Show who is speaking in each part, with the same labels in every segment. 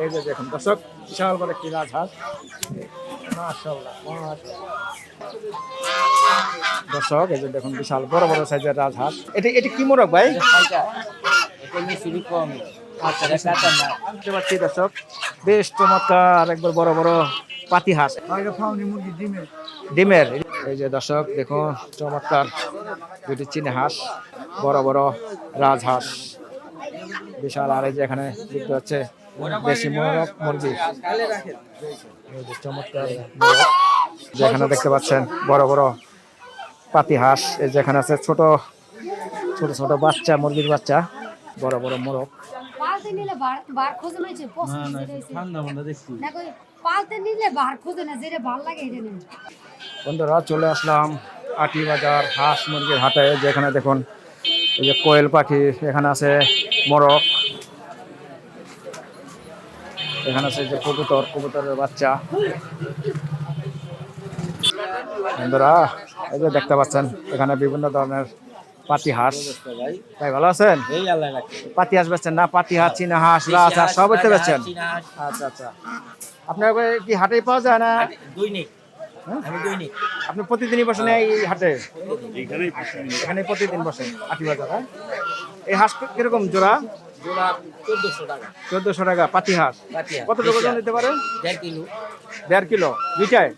Speaker 1: এই যে দেখুন দর্শক, বিশাল বড় একটি রাজহাঁস। মাশাআল্লাহ, দর্শক এই যে দেখুন বিশাল বড় বড় সাইজের রাজহাঁস। এটা কি মোরগ ভাই? দেখতে পাচ্ছি দর্শক, বেশ চমৎকার একবার বড় বড় পাতি হাঁস, ডিমের। এই যে দর্শক দেখুন চমৎকার দুটি চীনা হাঁস, বড় বড় রাজহাঁস বিশাল। আর এই যে এখানে দেখতে হচ্ছে দেশি মোরগ মুরগি, এই যে চমৎকার মোরগ। যেখানে দেখতে পাচ্ছেন বড় বড় পাতি হাঁস, এই যেখানে আছে ছোট ছোট ছোট বাচ্চা, মুরগির বাচ্চা, বড় বড় মোরগ। বন্ধুরা চলে আসলাম আটি বাজার হাঁস মুরগির হাটে, যেখানে দেখুন এই যে কোয়েল পাখি, এখানে আছে মোরগ, এখানে আছে যে কবুতর, কবুতরের বাচ্চা। বন্ধুরা এই যে দেখতে পাচ্ছেন এখানে বিভিন্ন ধরনের পাতি হাঁস। ভাই ভালো আছেন? পাতি হাঁস বেচছেন না? পাতি হাঁস, চীনা হাঁস, রাজহাঁস সব হইতে বেচছেন? আচ্ছা আচ্ছা। আপনার কি হাটেই পাওয়া যায় না? আপনি প্রতিদিনই বসেন এই হাটে? এখানে প্রতিদিন বসেন আটি বাজার। এই হাঁস কিরকম জোড়া? 1400 টাকা পাতি হাঁস। কতটুকু ওজন দিতে পারে? 1.5 কিলো। দুইটায়?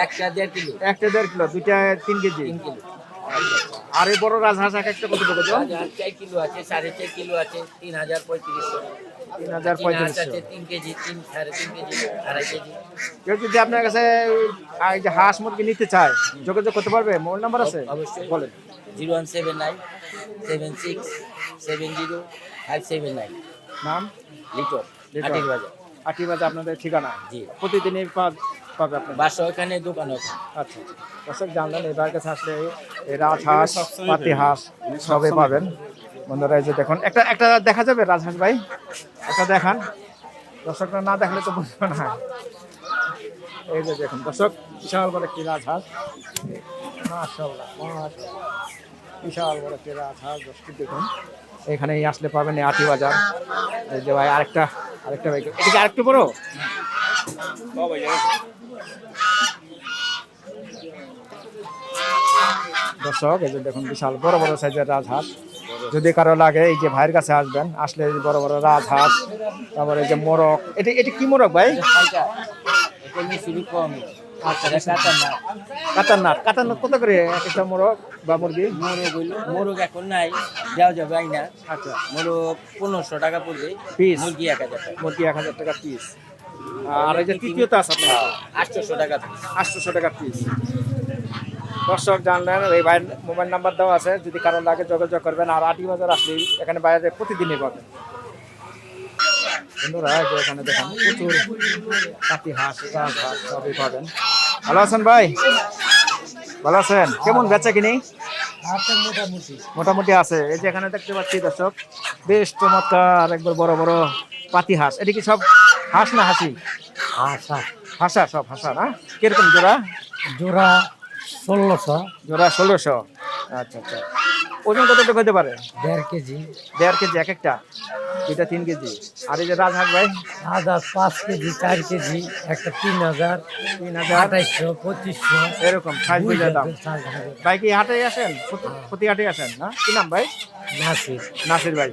Speaker 1: একটা 1.5 কিলো, দুইটায় 3 কেজি। আর এই বড় রাজহাঁস এক একটা কতটুকু ওজন?
Speaker 2: 4 কিলো আছে, 4.5 কিলো আছে, 3035।
Speaker 1: 3035।
Speaker 2: 3 কেজি, 3.5 কেজি, 2.5 কেজি।
Speaker 1: কেউ যদি আপনার কাছে এই যে হাঁস মুরগি নিতে চায় যোগাযোগ করতে পারবে? মোবাইল নাম্বার আছে?
Speaker 2: অবশ্যই
Speaker 1: বলেন।
Speaker 2: 0179 76 70 579।
Speaker 1: নাম?
Speaker 2: লিটন,
Speaker 1: লিটন।
Speaker 2: আটির বাজার।
Speaker 1: আটি বাজার আপনাদের ঠিকানা?
Speaker 2: জি।
Speaker 1: প্রতিদিনই পাবে আপনার?
Speaker 2: বাসা ওখানে, দোকান ওখানে।
Speaker 1: আচ্ছা, দর্শক জানলেন এবার কাছে আসলে এই রাজহাঁস, পাতি হাঁস সবই পাবেন। বন্ধুরা এই যে দেখুন, একটা দেখা যাবে রাজহাঁস ভাই? একটা দেখান, দর্শকরা না দেখলে তো বুঝবে না। এই যে দেখুন দর্শক, বিশাল বড় একটি রাজহাঁস। মাশাআল্লাহ, বিশাল বড় একটি রাজহাঁস। দর্শক দেখুন এখানেই আসলে পাবেন এই আটি বাজার। এই যে ভাই আরেকটা ভাই, এটা কি আরেকটু বড়? দর্শক এই যে দেখুন বিশাল বড় বড় সাইজের রাজহাঁস। যদি কারো লাগে এই যে ভাইয়ের কাছে আসবেন, আসলে এই বড় বড় রাজহাঁস, তারপরে এই যে মোরগ। এটা কি মোরগ ভাই? কাতারনাথ। কাতারনাথ কত করে একটা মোরগ বা মুরগি?
Speaker 2: মোরগ এখন নাই, দেওয়া যাবে না।
Speaker 1: আচ্ছা,
Speaker 2: মোরগ 1500 টাকা পড়বে
Speaker 1: পিস।
Speaker 2: মুরগি 1000 টাকা।
Speaker 1: মুরগি 1000 টাকা পিস। আর এই যে তৃতীয়টা আছে আপনার?
Speaker 2: 800 টাকা পিস।
Speaker 1: 800 টাকা পিস। দর্শক জানলেন, এই ভাইয়ের মোবাইল নাম্বার দেওয়া আছে, যদি কারো লাগে যোগাযোগ করবেন। আর আটি বাজার আসলেই এখানে বাইরে প্রতিদিনই পাবেন। বন্ধুরা যে এখানে দেখেন প্রচুর পাতি হাঁস, রাজহাঁস সবই পাবেন। ভালো আছেন ভাই? ভালো আছেন? কেমন বেচা কিনি? মোটামুটি আছে। এই যে এখানে দেখতে পাচ্ছি দর্শক, বেশ চমৎকার একবার বড় বড় পাতি হাঁস। এটা কি সব হাঁস না হাসি? হাঁসা, সব হাঁসা না? কিরকম জোড়া?
Speaker 3: জোড়া 1600।
Speaker 1: জোড়া 1600। আচ্ছা আচ্ছা। ওজন কতটুকু হতে পারে?
Speaker 3: 1.5 কেজি।
Speaker 1: 1.5 কেজি এক একটা? দুইটা 3 কেজি। আর এই যে রাজহাঁস ভাই?
Speaker 3: আদা 5 কেজি, 4 কেজি, একটা 3000, 2800, 2500
Speaker 1: এরকম সাইজ বুঝে দাম। ভাই কি হাটে আসেন? প্রতি হাটে আসেন না? কি নাম ভাই? নাসির ভাই।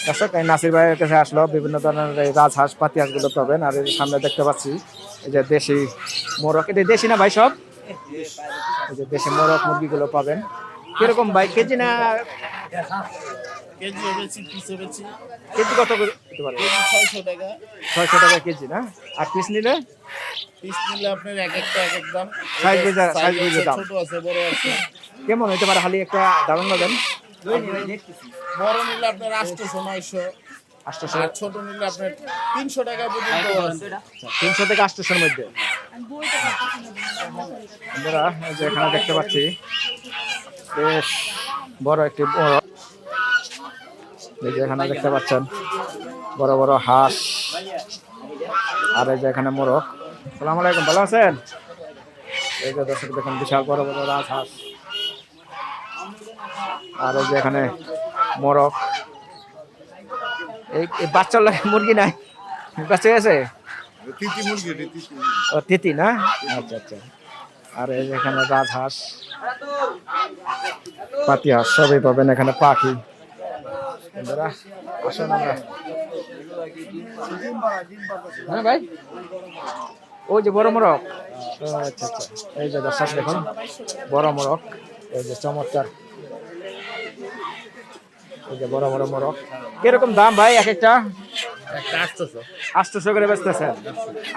Speaker 1: দর্শক এই নাসির ভাইয়ের কাছে আসলো বিভিন্ন ধরনের এই রাজহাঁস, পাতি হাঁসগুলো পাবেন। আর এই সামনে দেখতে পাচ্ছি এই যে দেশি মোরগ। এটা দেশি না ভাই সব? এই যে দেশি মোরগ মুরগিগুলো পাবেন। কিরকম ভাই, কেজি না?
Speaker 2: কেজি বেশি, পিসে বেশি।
Speaker 1: কেজি কত করে দিতে পারে?
Speaker 2: 600 টাকা।
Speaker 1: 600 টাকা কেজি না? আর পিস নিলে?
Speaker 2: পিস নিলে আপনার এক একটা এক এক দাম।
Speaker 1: সাইজ বুঝে দাম।
Speaker 2: ছোট আছে, বড় আছে।
Speaker 1: কেমন হইতে পারে খালি একটা ধারণা দেন?
Speaker 2: বড় নিলে আপনার 800, 900।
Speaker 1: 800।
Speaker 2: আর ছোট নিলে আপনার 300 টাকা পর্যন্ত আছে।
Speaker 1: 300 থেকে 800-এর মধ্যে। বন্ধুরা এই যে এখানে দেখতে পাচ্ছি বেশ বড় একটি মোরগ। এই যে এখানে দেখতে পাচ্ছেন বড় বড় হাঁস। আর এই যে এখানে মোরগ। আসসালামু আলাইকুম, ভালো আছেন? এই যে দর্শক দেখুন বিশাল বড় বড় রাজহাঁস। আর এই যে এখানে মোরগ। এই বাচ্চার লাগে মুরগি নাই? বেঁচে গেছে?
Speaker 2: তিতি মুরগি এটি, তিতি।
Speaker 1: ও তিতি না? আচ্ছা আচ্ছা। আর এই যে এখানে রাজহাঁস, পাতি হাঁস সবই পাবেন এখানে, পাখি। বন্ধুরা আসুন আমরা, হ্যাঁ ভাই, ওই যে বড় মোরগ। ও আচ্ছা আচ্ছা, এই যে দর্শক দেখুন বড় মোরগ, এই যে চমৎকার, এই যে বড় বড় মোরগ। কিরকম দাম ভাই এক একটা?
Speaker 2: একটা 800।
Speaker 1: 800 করে বেচতেছেন।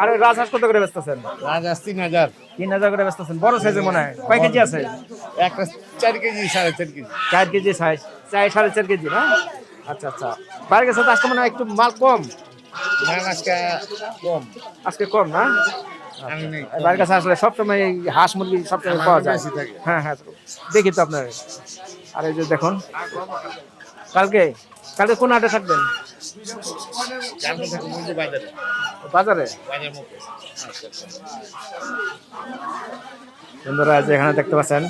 Speaker 1: আর ওই রাজহাঁস কত করে বেচতেছেন?
Speaker 2: রাজহাঁস 3000।
Speaker 1: 3000 করে বেচতেছেন। বড় সাইজের মনে হয়, কয় কেজি আছে?
Speaker 2: একটা 4 KG 4.5 KG.
Speaker 1: 4 KG size, 4.5 KG না? আচ্ছা আচ্ছা। বাইরের সাথে আজকে মনে হয় একটু মাল কম,
Speaker 2: মাল আজকে কম।
Speaker 1: আজকে কম না?
Speaker 2: আমি নেই।
Speaker 1: বাইরের কাছে আসলে সবসময় এই হাঁস মুরগি সবসময় পাওয়া যায়।
Speaker 2: বেশি থাকে।
Speaker 1: হ্যাঁ হ্যাঁ, দেখি তো আপনার। আর এই যে দেখুন, কালকে কালকে কোন হাটে থাকবেন?
Speaker 2: কালকে থাকবো মুরগি বাজারে।
Speaker 1: বাজারে?
Speaker 2: বাজার মতো।
Speaker 1: বন্ধুরা যে এখানে দেখতে পাচ্ছেন,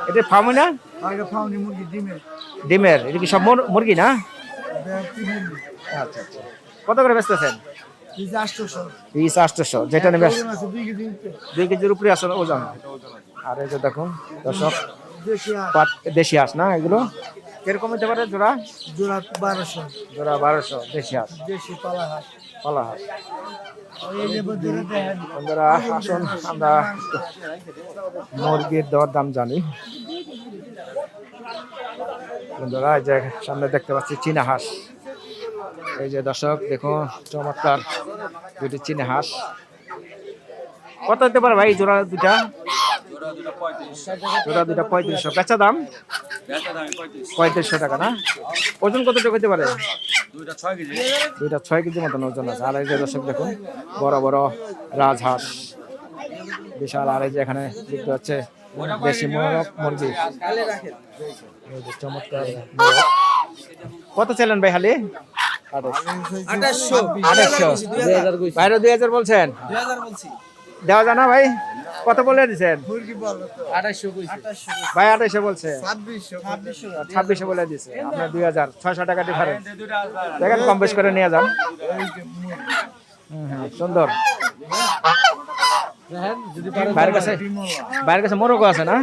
Speaker 1: এটা ফার্ম না? ডিমের। এটা কি সব মুরগি না? আচ্ছা আচ্ছা। কত করে বেচতেছেন? পিস 800, যেটা নেবে 2 কেজির উপরে আছে ওজন। আর এই যে দেখুন দর্শক, দেশি হাঁস না এগুলো? কিরকম হতে পারে জোড়া?
Speaker 3: জোড়া 1200,
Speaker 1: জোড়া 1200 দেশি হাঁস,
Speaker 3: দেশি পালা হাঁস।
Speaker 1: পালা হাঁস।
Speaker 3: এই যে বন্ধুরা দেখেন,
Speaker 1: বন্ধুরা আসুন আমরা মুরগির দর দাম জানি। বন্ধুরা এই যে সামনে দেখতে পাচ্ছি চীনা হাঁস। এই যে দর্শক দেখুন চমৎকার দুটি চীনা হাঁস। কত হতে পারে ভাই জোড়া দুটা? জোড়া দুটা 3500। বেচা দাম 3500 টাকা না? ওজন কতটুকু হতে পারে? দুইটা 6 কেজি মতন ওজন আছে। আর এই যে দর্শক দেখুন বড় বড় রাজহাঁস বিশাল। আর এই যে এখানে দেখতে হচ্ছে দেশি মোরগ মুরগি, এই যে চমৎকার মোরগ। কত ছিলেন ভাই হালি? 2800। বাইরে 2000 বলছেন? দেওয়া যায় না ভাই? কত বলে দিচ্ছেন? ভাই 2800 বলছে, 2600 বলে দিচ্ছে। আপনার 2000, 600 টাকা ডিফারেন্স। দেখেন কম বেশ করে নিয়ে যান। সুন্দর। বাইরের কাছে মোরগও আছে না?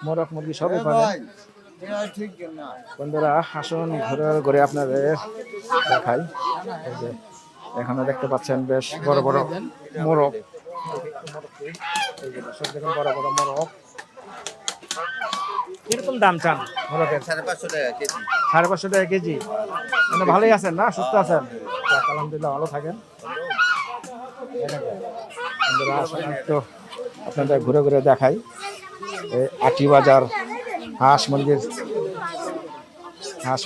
Speaker 1: মোরগ মুরগি সবই পাবেন। বন্ধুরা আসুন ঘুরে ঘুরে আপনাদের দেখাই। এই যে এখানে দেখতে পাচ্ছেন বেশ বড় বড় মোরগ। এই যে সব দেখুন বড় বড় মোরগ। কিরকম দাম চান মোরগের?
Speaker 2: 550 টাকা কেজি।
Speaker 1: 550 টাকা কেজি। মানে ভালোই আছেন না? সুস্থ আছেন? যাক, আলহামদুলিল্লাহ ভালো থাকেন। বন্ধুরা আসুন একটু আপনাদের ঘুরে ঘুরে দেখাই। এই আটি বাজার হাঁস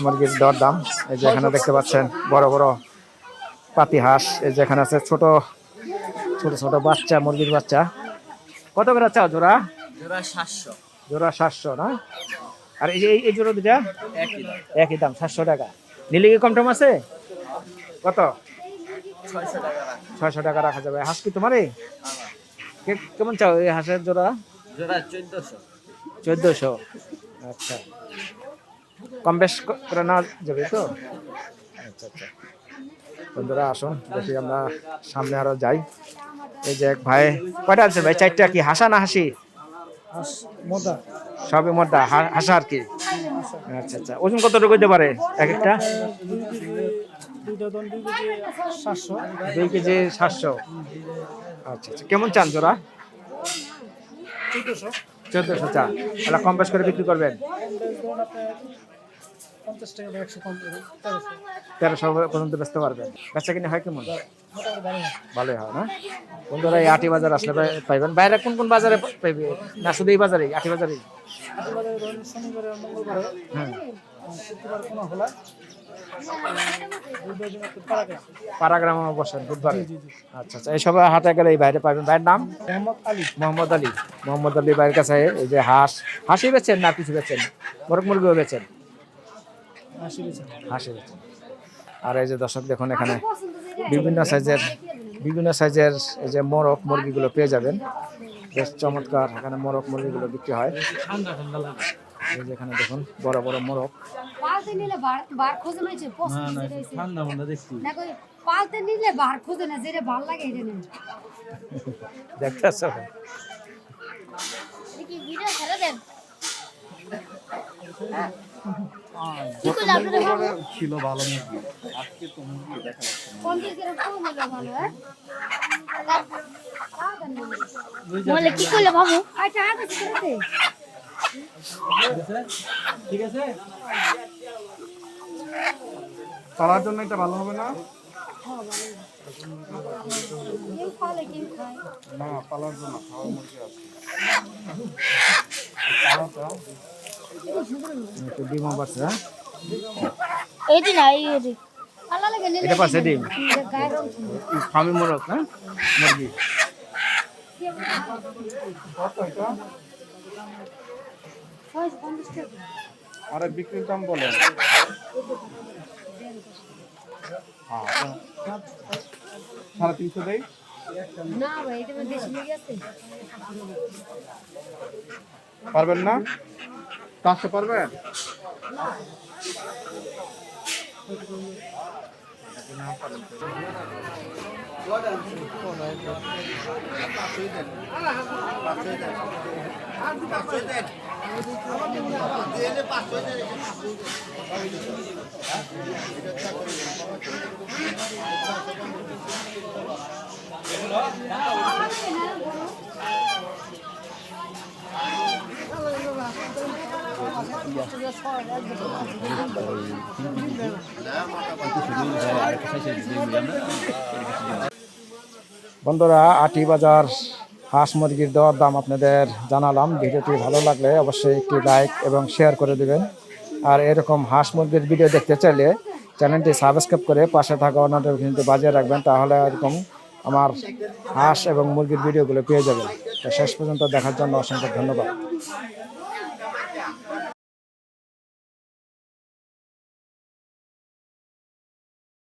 Speaker 1: মুরগির দর দাম। এই যে এখানে দেখতে পাচ্ছেন বড় বড় পাতি হাঁস। এই যে এখানে আছে ছোট ছোট ছোট বাচ্চা, মুরগির বাচ্চা। কত করে চাও জোড়া? জোড়া 700 না? আর এই জোড়া দুটা একই দাম 700 টাকা। নিলে কি কম টম আছে? কত? 600 টাকা রাখা যাবে। হাঁস কি তোমারই? কেমন চাও এই হাঁসের জোড়া? 1400। আচ্ছা, কম বেশ করে নেওয়া যাবে তো? আচ্ছা আচ্ছা। বন্ধুরা আসুন দেখি আমরা সামনে আরো যাই। এই যে এক ভাই, কয়টা আছে ভাই? 4টা। কি হাসা না হাসি? সবই মোটা হাসা আর কি? আচ্ছা আচ্ছা। ওজন কতটুকু হতে পারে এক একটা? 2 কেজি 700। আচ্ছা আচ্ছা। কেমন চান জোড়া? 1400 চান। তাহলে কম বেশ করে বিক্রি করবেন? 1300 পর্যন্ত বেচতে পারবেন। বেচা কিনে হয় কেমন? ভালোই হয় না? বন্ধুরা এই আটি বাজার আসলে পাইবেন। বাইরে কোন কোন বাজারে পাইবে? না শুধু এই বাজারেই, আটি বাজারেই? পাড়াগ্রামে বসেন বুধবারে? আচ্ছা আচ্ছা। এইসব হাটে গেলে এই বাইরে পাইবেন। ভাইয়ের নাম? মোহাম্মদ আলী। মোহাম্মদ আলী ভাইয়ের কাছে এই যে হাঁসই বেচেন না কিছু বেচেন? মোরগ মুরগিও বেচেন? হাঁসি বেচেন। আর এই যে দর্শক দেখুন এখানে বিভিন্ন সাইজের এই যে মোরগ মুরগিগুলো পেয়ে যাবেন। বেশ চমৎকার এখানে মোরগ মুরগিগুলো বিক্রি হয়। এই যে এখানে দেখুন বড় বড় মোরগ।
Speaker 4: পালতে নিলে বার খোঁজে না যে পছন্দ যেটা হইছে ঠান্ডা মন্ডা দেখছি না কই পালতে নিলে বার খোঁজে না যেটা ভালো লাগে এটা নেন
Speaker 1: দেখতেছ
Speaker 4: কি ভিডিও ছেড়ে দেন কি কইলা আপনারা বাবু
Speaker 2: ছিল ভালো মুরগি আজকে তো মুরগি দেখা যাচ্ছে
Speaker 4: কোন দিকে কোন হলো ভালো হ্যাঁ বলে কি কইলা বাবু আচ্ছা আগে করতে
Speaker 2: ঠিক আছে পালার জন্য এটা ভালো হবে না
Speaker 4: কেউ খালে কেউ খায়
Speaker 2: না পালার জন্য খাওয়া মুরগি আছে
Speaker 1: একটু ডিম পাচ্ছে হ্যাঁ
Speaker 4: এইটি না এইটি আল্লাহ লাগে নিলে
Speaker 1: এটা পাচ্ছে ডিম
Speaker 4: গায়ের রং
Speaker 1: ফার্মি মোরগ হ্যাঁ মুরগি
Speaker 2: কত এটা
Speaker 4: 50 টাকা
Speaker 2: আরে বিক্রির দাম বলেন সাড়ে 300 দেই
Speaker 4: না ভাই এটা দেশি মুরগি আছে
Speaker 2: পারবেন না 500 পারবেন
Speaker 1: বন্ধুরা আটি বাজার হাঁস মুরগির দেওয়ার দাম আপনাদের জানালাম। ভিডিওটি ভালো লাগলে অবশ্যই একটি লাইক এবং শেয়ার করে দেবেন। আর এরকম হাঁস মুরগির ভিডিও দেখতে চাইলে চ্যানেলটি সাবস্ক্রাইব করে পাশে থাকা অন্যদের কিন্তু বাজিয়ে রাখবেন, তাহলে এরকম আমার হাঁস এবং মুরগির ভিডিওগুলো পেয়ে যাবেন। তো শেষ পর্যন্ত দেখার জন্য অসংখ্য ধন্যবাদ।